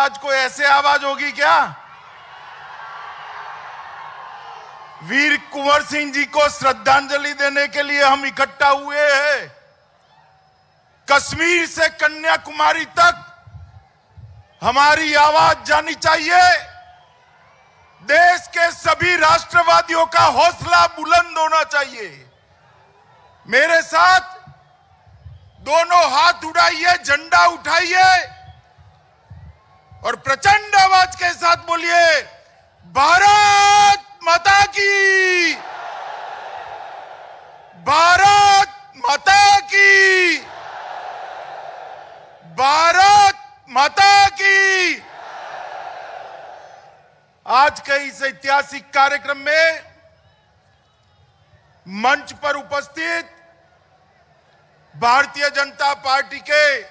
आवाज को ऐसे आवाज होगी क्या? वीर कुंवर सिंह जी को श्रद्धांजलि देने के लिए हम इकट्ठा हुए हैं। कश्मीर से कन्याकुमारी तक हमारी आवाज जानी चाहिए। देश के सभी राष्ट्रवादियों का हौसला बुलंद होना चाहिए। मेरे साथ दोनों हाथ उठाइए, झंडा उठाइए और प्रचंड आवाज के साथ बोलिए, भारत माता की, भारत माता की, भारत माता की। आज के इस ऐतिहासिक कार्यक्रम में मंच पर उपस्थित भारतीय जनता पार्टी के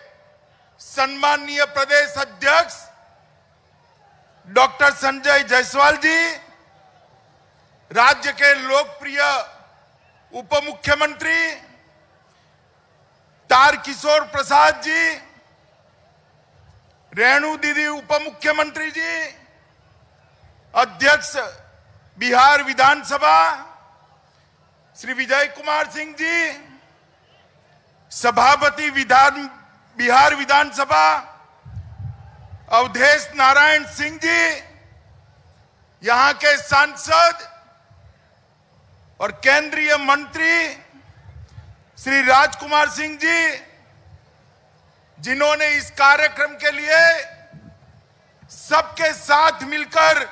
सम्माननीय प्रदेश अध्यक्ष डॉक्टर संजय जायसवाल जी, राज्य के लोकप्रिय उप मुख्यमंत्री तारकिशोर प्रसाद जी, रेणु दीदी उप मुख्यमंत्री जी, अध्यक्ष बिहार विधानसभा श्री विजय कुमार सिंह जी, सभापति बिहार विधानसभा अवधेश नारायण सिंह जी, यहां के सांसद और केंद्रीय मंत्री श्री राजकुमार सिंह जी, जिन्होंने इस कार्यक्रम के लिए सबके साथ मिलकर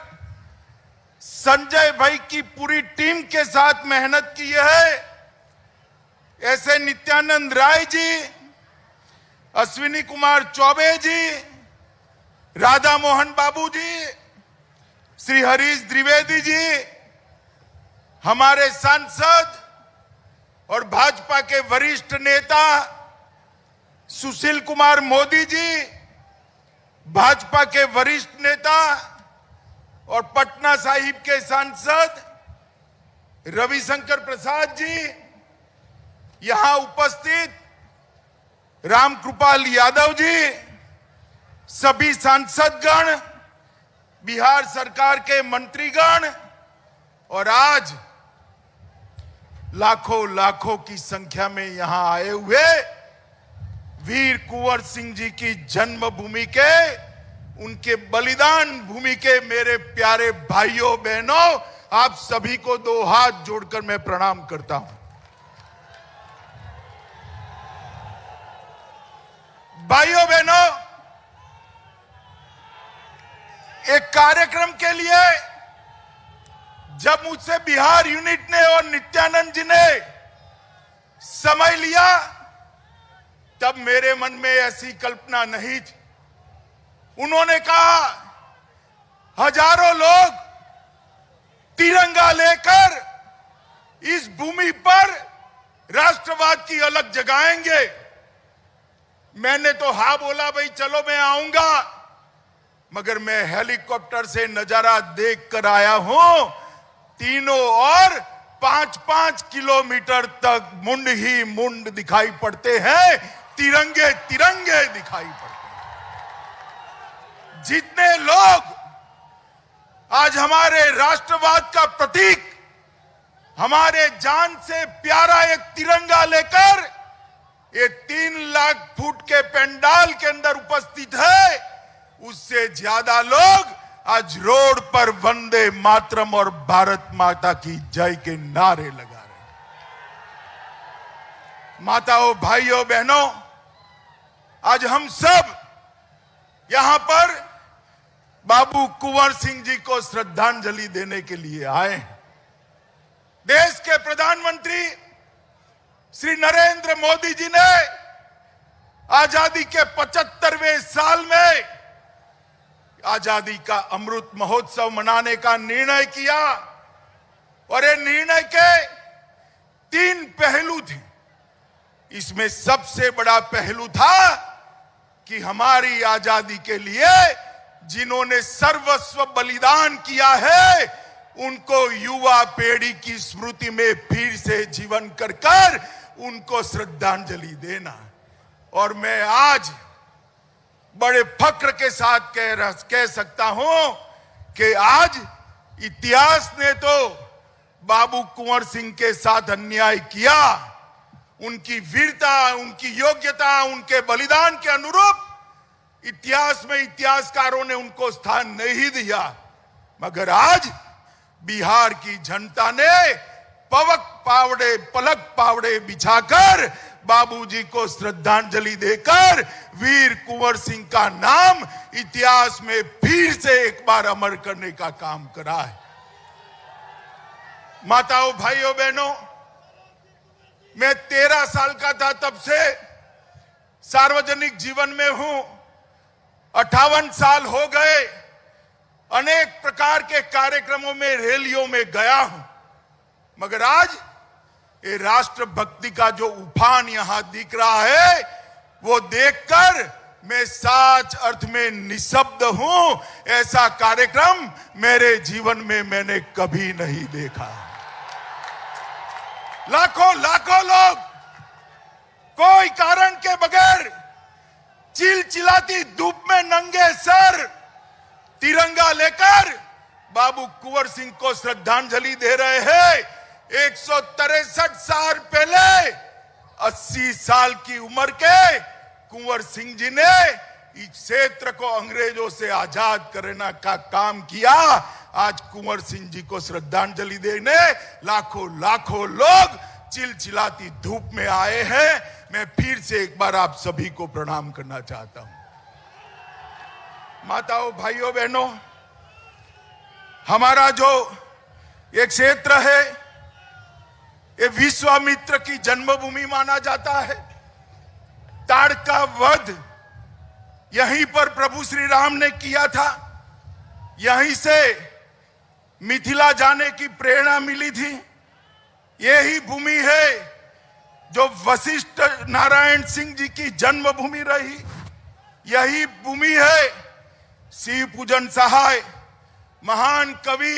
संजय भाई की पूरी टीम के साथ मेहनत की है, ऐसे नित्यानंद राय जी, अश्विनी कुमार चौबे जी, राधा मोहन बाबू जी, श्री हरीश द्विवेदी जी, हमारे सांसद और भाजपा के वरिष्ठ नेता सुशील कुमार मोदी जी, भाजपा के वरिष्ठ नेता और पटना साहिब के सांसद रविशंकर प्रसाद जी, यहां उपस्थित रामकृपाल यादव जी, सभी सांसदगण, बिहार सरकार के मंत्रीगण और आज लाखों लाखों की संख्या में यहां आए हुए वीर कुंवर सिंह जी की जन्मभूमि के, उनके बलिदान भूमि के मेरे प्यारे भाइयों बहनों, आप सभी को दो हाथ जोड़कर मैं प्रणाम करता हूं। भाइयों बहनों, एक कार्यक्रम के लिए जब मुझसे बिहार यूनिट ने और नित्यानंद जी ने समय लिया, तब मेरे मन में ऐसी कल्पना नहीं थी। उन्होंने कहा, हजारों लोग तिरंगा लेकर इस भूमि पर राष्ट्रवाद की अलग जगाएंगे। मैंने तो हाँ बोला, भाई चलो मैं आऊंगा, मगर मैं हेलीकॉप्टर से नजारा देख कर आया हूं। तीनों और 5-5 किलोमीटर तक मुंड ही मुंड दिखाई पड़ते हैं, तिरंगे तिरंगे दिखाई पड़ते हैं। जितने लोग आज हमारे राष्ट्रवाद का प्रतीक, हमारे जान से प्यारा एक तिरंगा लेकर ये 3 लाख फुट के पंडाल के अंदर उपस्थित है, उससे ज्यादा लोग आज रोड पर वंदे मातरम और भारत माता की जय के नारे लगा रहे हैं। माताओं, भाइयों, बहनों, आज हम सब यहां पर बाबू कुंवर सिंह जी को श्रद्धांजलि देने के लिए आए हैं। देश के प्रधानमंत्री श्री नरेंद्र मोदी जी ने आजादी के 75वें साल में आजादी का अमृत महोत्सव मनाने का निर्णय किया और ये निर्णय के 3 पहलू थे। इसमें सबसे बड़ा पहलू था कि हमारी आजादी के लिए जिन्होंने सर्वस्व बलिदान किया है, उनको युवा पीढ़ी की स्मृति में फिर से जीवन कर उनको श्रद्धांजलि देना। और मैं आज बड़े फक्र के साथ कह सकता हूं कि आज इतिहास ने तो बाबू कुंवर सिंह के साथ अन्याय किया। उनकी वीरता, उनकी योग्यता, उनके बलिदान के अनुरूप इतिहास में इतिहासकारों ने उनको स्थान नहीं दिया। मगर आज बिहार की जनता ने पलक पावड़े बिछाकर बाबूजी को श्रद्धांजलि देकर वीर कुंवर सिंह का नाम इतिहास में फिर से एक बार अमर करने का काम करा है। माताओं, भाइयों, बहनों, मैं 13 साल का था तब से सार्वजनिक जीवन में हूं। 58 साल हो गए। अनेक प्रकार के कार्यक्रमों में, रैलियों में गया हूं। मगर आज ये राष्ट्रभक्ति का जो उफान यहां दिख रहा है, वो देखकर मैं सच अर्थ में निशब्द हूं। ऐसा कार्यक्रम मेरे जीवन में मैंने कभी नहीं देखा। लाखों लाखों लोग कोई कारण के बगैर चिलचिलाती धूप में नंगे सर तिरंगा लेकर बाबू कुंवर सिंह को श्रद्धांजलि दे रहे हैं। 163 साल पहले 80 साल की उम्र के कुंवर सिंह जी ने इस क्षेत्र को अंग्रेजों से आजाद करने का काम किया। आज कुंवर सिंह जी को श्रद्धांजलि देने लाखों लाखों लोग चिलचिलाती धूप में आए हैं। मैं फिर से एक बार आप सभी को प्रणाम करना चाहता हूं। माताओं, भाइयों, बहनों, हमारा जो एक क्षेत्र है, ये विश्वामित्र की जन्मभूमि माना जाता है। ताड़का वध यहीं पर प्रभु श्री राम ने किया था। यहीं से मिथिला जाने की प्रेरणा मिली थी। यही भूमि है जो वशिष्ठ नारायण सिंह जी की जन्मभूमि रही। यही भूमि है शिव पूजन सहाय, महान कवि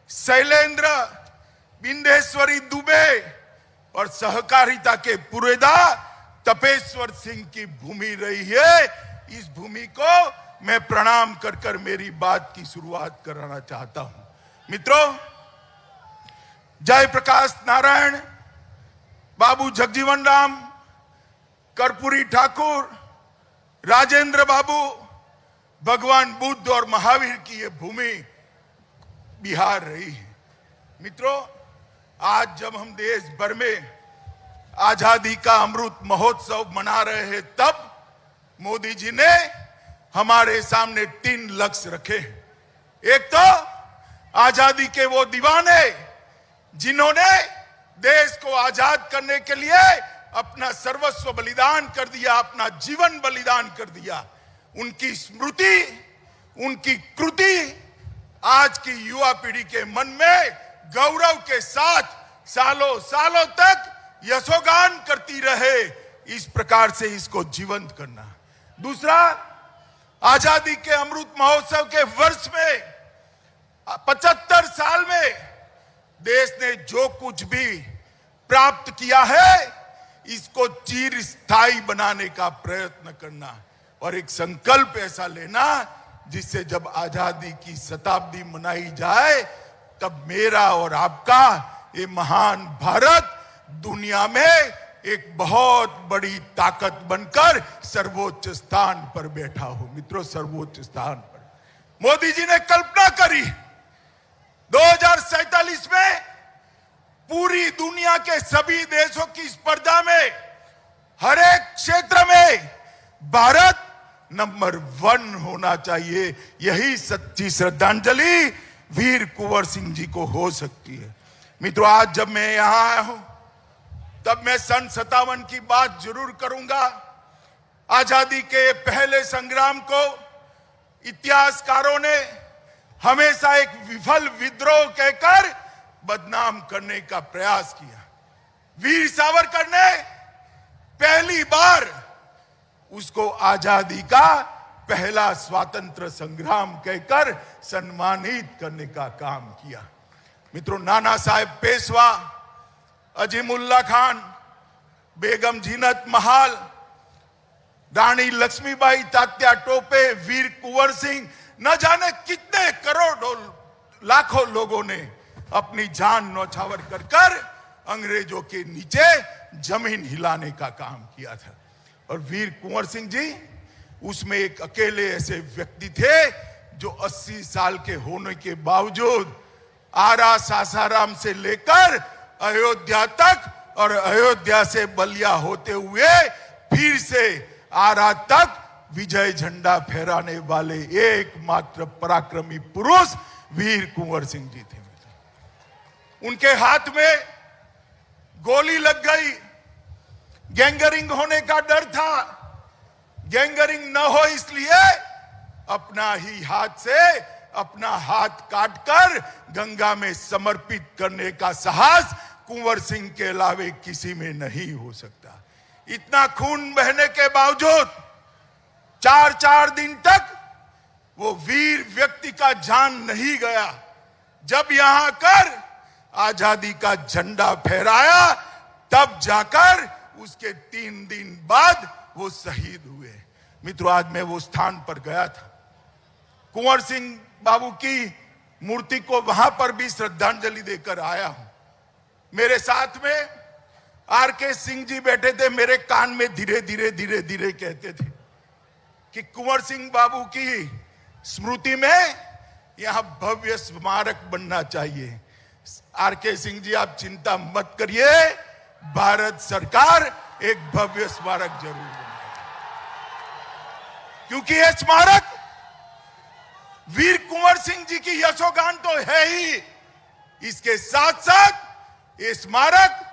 शैलेंद्र, बिंदेश्वरी दुबे और सहकारिता के पुरेदा तपेश्वर सिंह की भूमि रही है। इस भूमि को मैं प्रणाम कर कर मेरी बात की शुरुआत कराना चाहता हूं। मित्रों, जयप्रकाश नारायण, बाबू जगजीवन राम, कर्पूरी ठाकुर, राजेंद्र बाबू, भगवान बुद्ध और महावीर की यह भूमि बिहार रही है। मित्रों, आज जब हम देश भर में आजादी का अमृत महोत्सव मना रहे हैं, तब मोदी जी ने हमारे सामने 3 लक्ष्य रखे। एक तो आजादी के वो दीवाने जिन्होंने देश को आजाद करने के लिए अपना सर्वस्व बलिदान कर दिया, अपना जीवन बलिदान कर दिया। उनकी स्मृति, उनकी कृति आज की युवा पीढ़ी के मन में गौरव के साथ सालों सालों तक यशोगान करती रहे। इस प्रकार से इसको जीवंत करना। दूसरा, आजादी के अमृत महोत्सव के वर्ष में 75 साल में देश ने जो कुछ भी प्राप्त किया है, इसको चिर स्थायी बनाने का प्रयत्न करना और एक संकल्प ऐसा लेना जिससे जब आजादी की शताब्दी मनाई जाए, तब मेरा और आपका ये महान भारत दुनिया में एक बहुत बड़ी ताकत बनकर सर्वोच्च स्थान पर बैठा हो। मित्रों, सर्वोच्च स्थान पर मोदी जी ने कल्पना करी 2047 में पूरी दुनिया के सभी देशों की स्पर्धा में हर एक क्षेत्र में भारत नंबर 1 होना चाहिए। यही सच्ची श्रद्धांजलि वीर कुंवर सिंह जी को हो सकती है। मित्रों, आज जब मैं यहां आया हूं, तब मैं सन 57 की बात जरूर करूंगा। आजादी के पहले संग्राम को इतिहासकारों ने हमेशा एक विफल विद्रोह कहकर बदनाम करने का प्रयास किया। वीर सावरकर ने पहली बार उसको आजादी का पहला स्वातंत्र संग्राम कहकर सम्मानित करने का काम किया। मित्रों, नाना साहेब पेशवा, अजीमुल्ला खान, बेगम जीनत महाल, रानी लक्ष्मीबाई, तात्या टोपे, वीर कुंवर सिंह, न जाने कितने करोड़ों लाखों लोगों ने अपनी जान न्यौछावर कर कर अंग्रेजों के नीचे जमीन हिलाने का काम किया था। और वीर कुंवर सिंह जी उसमें एक अकेले ऐसे व्यक्ति थे जो 80 साल के होने के बावजूद आरा सासाराम से लेकर अयोध्या तक और अयोध्या से बलिया होते हुए फिर से आरा तक विजय झंडा फहराने वाले एकमात्र पराक्रमी पुरुष वीर कुंवर सिंह जी थे। उनके हाथ में गोली लग गई, गैंगरिंग होने का डर था। गैंगरिंग न हो इसलिए अपना ही हाथ से अपना हाथ काटकर गंगा में समर्पित करने का साहस कुंवर सिंह के अलावे किसी में नहीं हो सकता। इतना खून बहने के बावजूद 4 दिन तक वो वीर व्यक्ति का जान नहीं गया। जब यहां आकर आजादी का झंडा फहराया तब जाकर उसके 3 दिन बाद वो शहीद हुए। मित्रों, आज मैं वो स्थान पर गया था, कुंवर सिंह बाबू की मूर्ति को वहां पर भी श्रद्धांजलि देकर आया हूं। मेरे साथ में आरके सिंह जी बैठे थे, मेरे कान में धीरे धीरे कहते थे कि कुंवर सिंह बाबू की स्मृति में यहां भव्य स्मारक बनना चाहिए। आरके सिंह जी, आप चिंता मत करिए, भारत सरकार एक भव्य स्मारक जरूर बनाएगी, क्योंकि यह स्मारक वीर कुंवर सिंह जी की यशोगान तो है ही, इसके साथ साथ ये स्मारक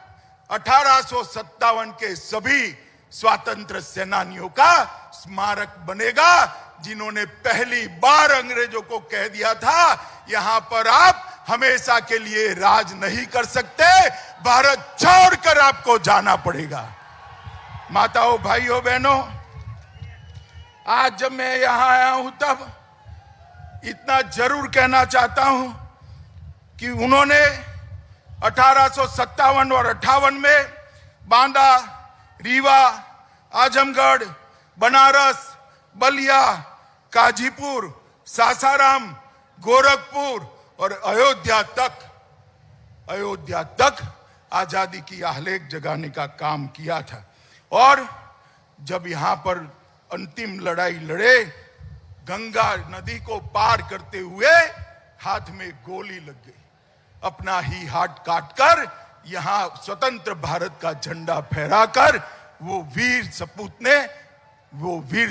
1857 के सभी स्वतंत्र सेनानियों का स्मारक बनेगा, जिन्होंने पहली बार अंग्रेजों को कह दिया था यहां पर आप हमेशा के लिए राज नहीं कर सकते, भारत छोड़कर आपको जाना पड़ेगा। माताओं, भाइयों, बहनों, आज जब मैं यहां आया हूं तब इतना जरूर कहना चाहता हूं कि उन्होंने 1857 और 58 में बांदा, रीवा, आजमगढ़, बनारस, बलिया, काजीपुर, सासाराम, गोरखपुर और अयोध्या तक आजादी की आह्लेक जगाने का काम किया था। और जब यहां पर अंतिम लड़ाई लड़े, गंगा नदी को पार करते हुए हाथ में गोली लग गई, अपना ही हाथ काटकर यहां स्वतंत्र भारत का झंडा फहराकर वो वीर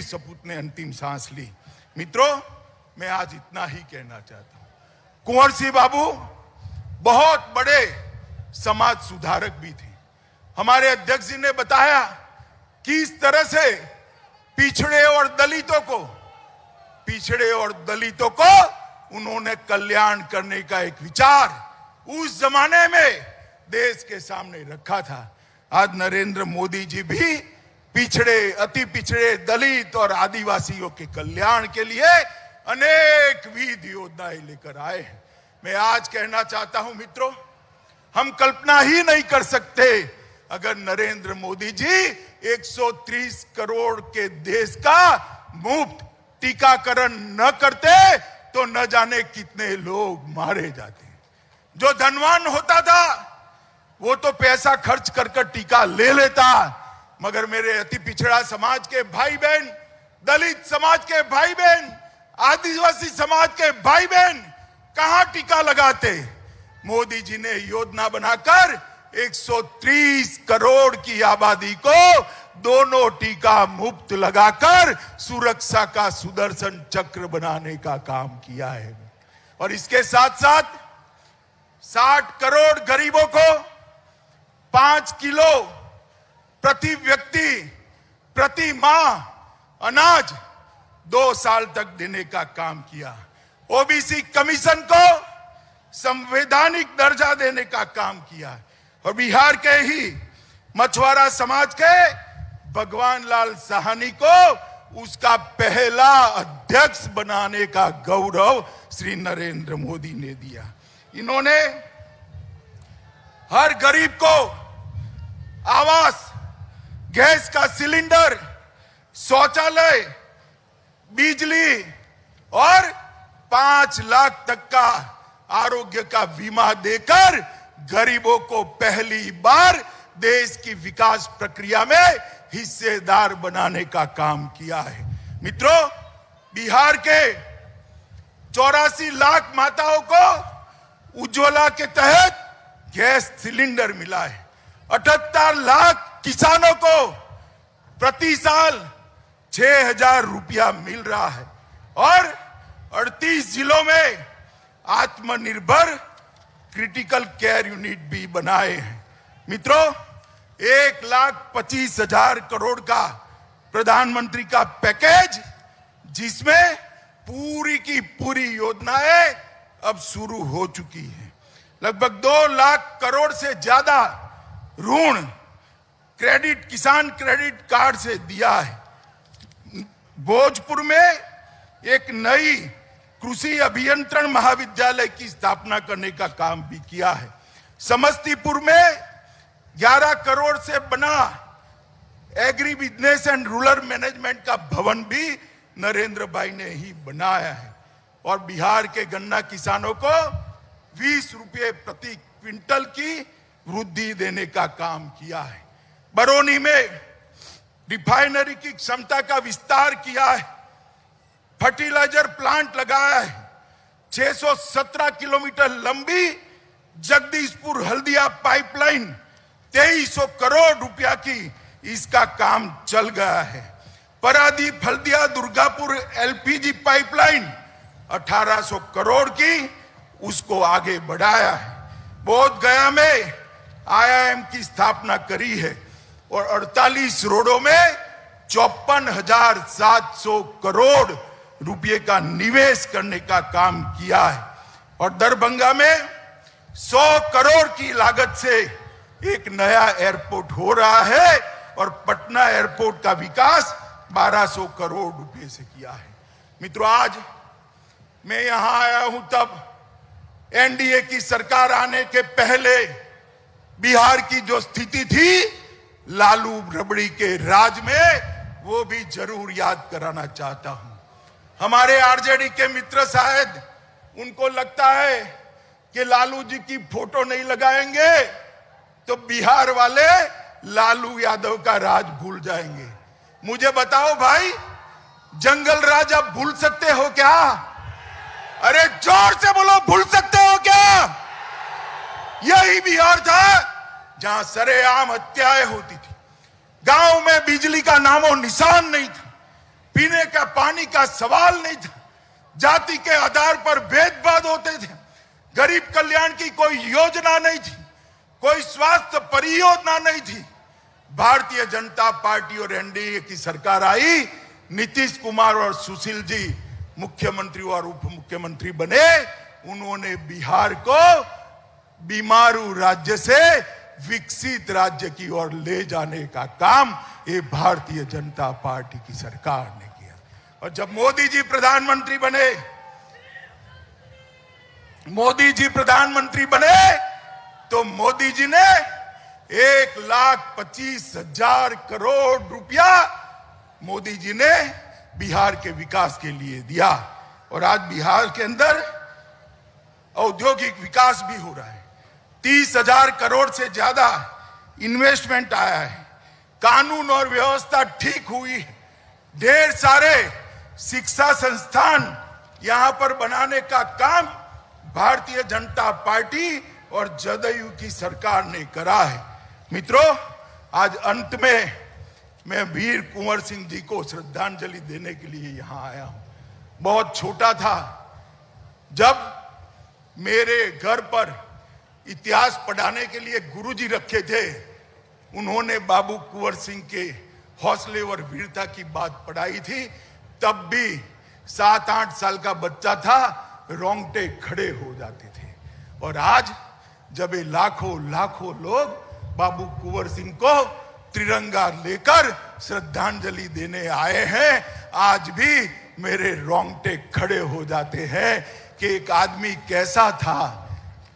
सपूत ने अंतिम सांस ली। मित्रों, मैं आज इतना ही कहना चाहता हूं, कुंवर सिंह बाबू बहुत बड़े समाज सुधारक भी थे। हमारे अध्यक्ष जी ने बताया कि इस तरह से पिछड़े और दलितों को उन्होंने कल्याण करने का एक विचार उस जमाने में देश के सामने रखा था। आज नरेंद्र मोदी जी भी पिछड़े, अति पिछड़े, दलित और आदिवासियों के कल्याण के लिए अनेक विध योजनाएं लेकर आए हैं। मैं आज कहना चाहता हूं मित्रों, हम कल्पना ही नहीं कर सकते अगर नरेंद्र मोदी जी 130 करोड़ के देश का मुफ्त टीकाकरण न करते तो न जाने कितने लोग मारे जाते। जो धनवान होता था वो तो पैसा खर्च कर टीका ले लेता, मगर मेरे अति पिछड़ा समाज के भाई बहन, दलित समाज के भाई बहन, आदिवासी समाज के भाई बहन कहां टीका लगाते? मोदी जी ने योजना बनाकर 130 करोड़ की आबादी को दोनों टीका मुफ्त लगाकर सुरक्षा का सुदर्शन चक्र बनाने का काम किया है। और इसके साथ साथ 60 करोड़ गरीबों को 5 किलो प्रति व्यक्ति प्रति माह अनाज 2 साल तक देने का काम किया। ओबीसी कमीशन को संवैधानिक दर्जा देने का काम किया। और बिहार के ही मछुआरा समाज के भगवान लाल साहनी को उसका पहला अध्यक्ष बनाने का गौरव श्री नरेंद्र मोदी ने दिया। इन्होंने हर गरीब को आवास, गैस का सिलेंडर, शौचालय, बिजली और 5 लाख तक का आरोग्य का बीमा देकर गरीबों को पहली बार देश की विकास प्रक्रिया में हिस्सेदार बनाने का काम किया है। मित्रों, बिहार के 84 लाख माताओं को उज्ज्वला के तहत गैस सिलेंडर मिला है। 78 लाख किसानों को प्रति साल 6,000 रुपया मिल रहा है और 38 जिलों में आत्मनिर्भर क्रिटिकल केयर यूनिट भी बनाए हैं। मित्रों, 1,25,000 करोड़ का प्रधानमंत्री का पैकेज, जिसमें पूरी की पूरी योजनाएं अब शुरू हो चुकी हैं। लगभग 2 लाख करोड़ से ज्यादा ऋण क्रेडिट, किसान क्रेडिट कार्ड से दिया है। भोजपुर में एक नई कृषि अभियंत्रण महाविद्यालय की स्थापना करने का काम भी किया है। समस्तीपुर में 11 करोड़ से बना agri business and rural management का भवन भी नरेंद्र भाई ने ही बनाया है और बिहार के गन्ना किसानों को 20 रुपये प्रति क्विंटल की वृद्धि देने का काम किया है। बरौनी में रिफाइनरी की क्षमता का विस्तार किया है। फर्टिलाइजर प्लांट लगाया है। 617 किलोमीटर लंबी जगदीशपुर हल्दिया पाइपलाइन 2300 करोड़ रुपया की इसका काम चल गया है। परादीप हल्दिया दुर्गापुर एलपीजी पाइपलाइन 1800 करोड़ की उसको आगे बढ़ाया है। बोध गया में आईआईएम की स्थापना करी है और 48 रोडों में 54,700 करोड़ रुपये का निवेश करने का काम किया है और दरभंगा में 100 करोड़ की लागत से एक नया एयरपोर्ट हो रहा है और पटना एयरपोर्ट का विकास 1200 करोड़ रुपए से किया है। मित्रों, आज मैं यहां आया हूं तब एनडीए की सरकार आने के पहले बिहार की जो स्थिति थी लालू रबड़ी के राज में, वो भी जरूर याद कराना चाहता हूं। हमारे आरजेडी के मित्र शायद उनको लगता है कि लालू जी की फोटो नहीं लगाएंगे तो बिहार वाले लालू यादव का राज भूल जाएंगे। मुझे बताओ भाई, जंगल राज आप भूल सकते हो क्या? अरे जोर से बोलो, भूल सकते हो क्या? यही बिहार था जहां सरेआम हत्याएं होती थी। गांव में बिजली का नामो निशान नहीं था। पीने का पानी का सवाल नहीं था। जाति के आधार पर भेदभाव होते थे। गरीब कल्याण की कोई योजना नहीं थी। कोई स्वास्थ्य परियोजना नहीं थी। भारतीय जनता पार्टी और एनडीए की सरकार आई, नीतीश कुमार और सुशील जी मुख्यमंत्री और उप मुख्यमंत्री बने। उन्होंने बिहार को बीमारू राज्य से विकसित राज्य की ओर ले जाने का काम ये भारतीय जनता पार्टी की सरकार ने किया। और जब मोदी जी प्रधानमंत्री बने तो मोदी जी ने 1,25,000 करोड़ रुपया मोदी जी ने बिहार के विकास के लिए दिया और आज बिहार के अंदर औद्योगिक विकास भी हो रहा है। 30,000 करोड़ से ज्यादा इन्वेस्टमेंट आया है। कानून और व्यवस्था ठीक हुई है। ढेर सारे शिक्षा संस्थान यहां पर बनाने का काम भारतीय जनता पार्टी और जदयू की सरकार ने करा है। मित्रों, आज अंत में मैं वीर कुंवर सिंह जी को श्रद्धांजलि देने के लिए यहां आया हूं। बहुत छोटा था जब मेरे घर पर इतिहास पढ़ाने के लिए गुरुजी रखे थे। उन्होंने बाबू कुंवर सिंह के हौसले और वीरता की बात पढ़ाई थी। तब भी 7-8 साल का बच्चा था, रोंगटे खड़े हो जाते थे। और आज जब ये लाखों लोग बाबू कुंवर सिंह को तिरंगा लेकर श्रद्धांजलि देने आए हैं, आज भी मेरे रोंगटे खड़े हो जाते हैं कि एक आदमी कैसा था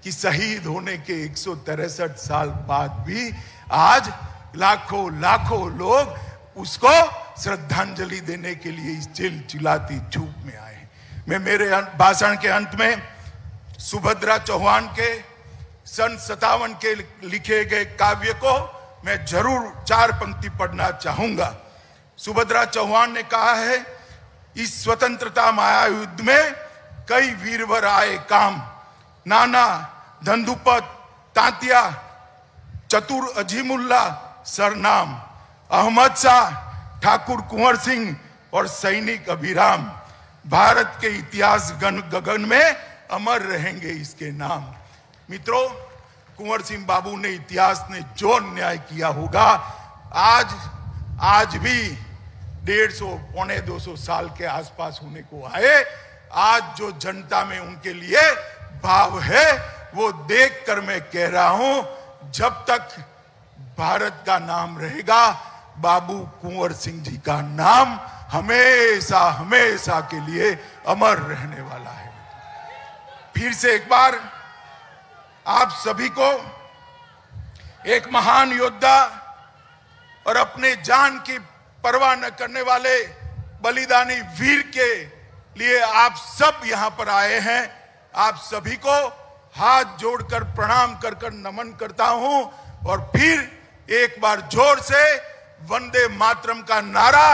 कि शहीद होने के 163 साल बाद भी आज लाखों लोग उसको श्रद्धांजलि देने के लिए इस चिलचिलाती धूप में आए। मैं मेरे भाषण के अंत में सुभद्रा चौहान के सन 57 के लिखे गए काव्य को मैं जरूर 4 पंक्ति पढ़ना चाहूंगा। सुभद्रा चौहान ने कहा है, इस स्वतंत्रता माया युद्ध में कई वीरवर आए काम, नाना धंधुपत तांतिया चतुर अजीमुल्ला सरनाम, अहमद शाह ठाकुर कुंवर सिंह और सैनिक अभिराम, भारत के इतिहास गगन में अमर रहेंगे इसके नाम। मित्रों, कुंवर सिंह बाबू ने इतिहास ने जो न्याय किया होगा, आज भी 150 पौने 200 साल के आसपास होने को आए, आज जो जनता में उनके लिए भाव है वो देखकर मैं कह रहा हूं, जब तक भारत का नाम रहेगा, बाबू कुंवर सिंह जी का नाम हमेशा हमेशा के लिए अमर रहने वाला है। फिर से एक बार आप सभी को एक महान योद्धा और अपने जान की परवाह न करने वाले बलिदानी वीर के लिए आप सब यहां पर आए हैं। आप सभी को हाथ जोड़कर प्रणाम कर कर नमन करता हूं और फिर एक बार जोर से वंदे मातरम का नारा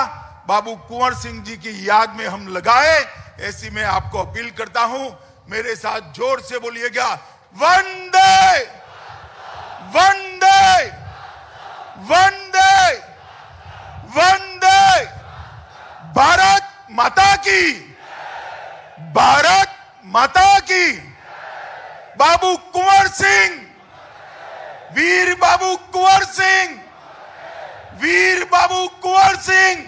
बाबू कुंवर सिंह जी की याद में हम लगाए, ऐसी मैं आपको अपील करता हूं। मेरे साथ जोर से बोलिएगा, वंदे वंदे वंदे वंदे। भारत माता की, भारत माता की। बाबू कुंवर सिंह, वीर बाबू कुंवर सिंह, वीर बाबू कुंवर सिंह।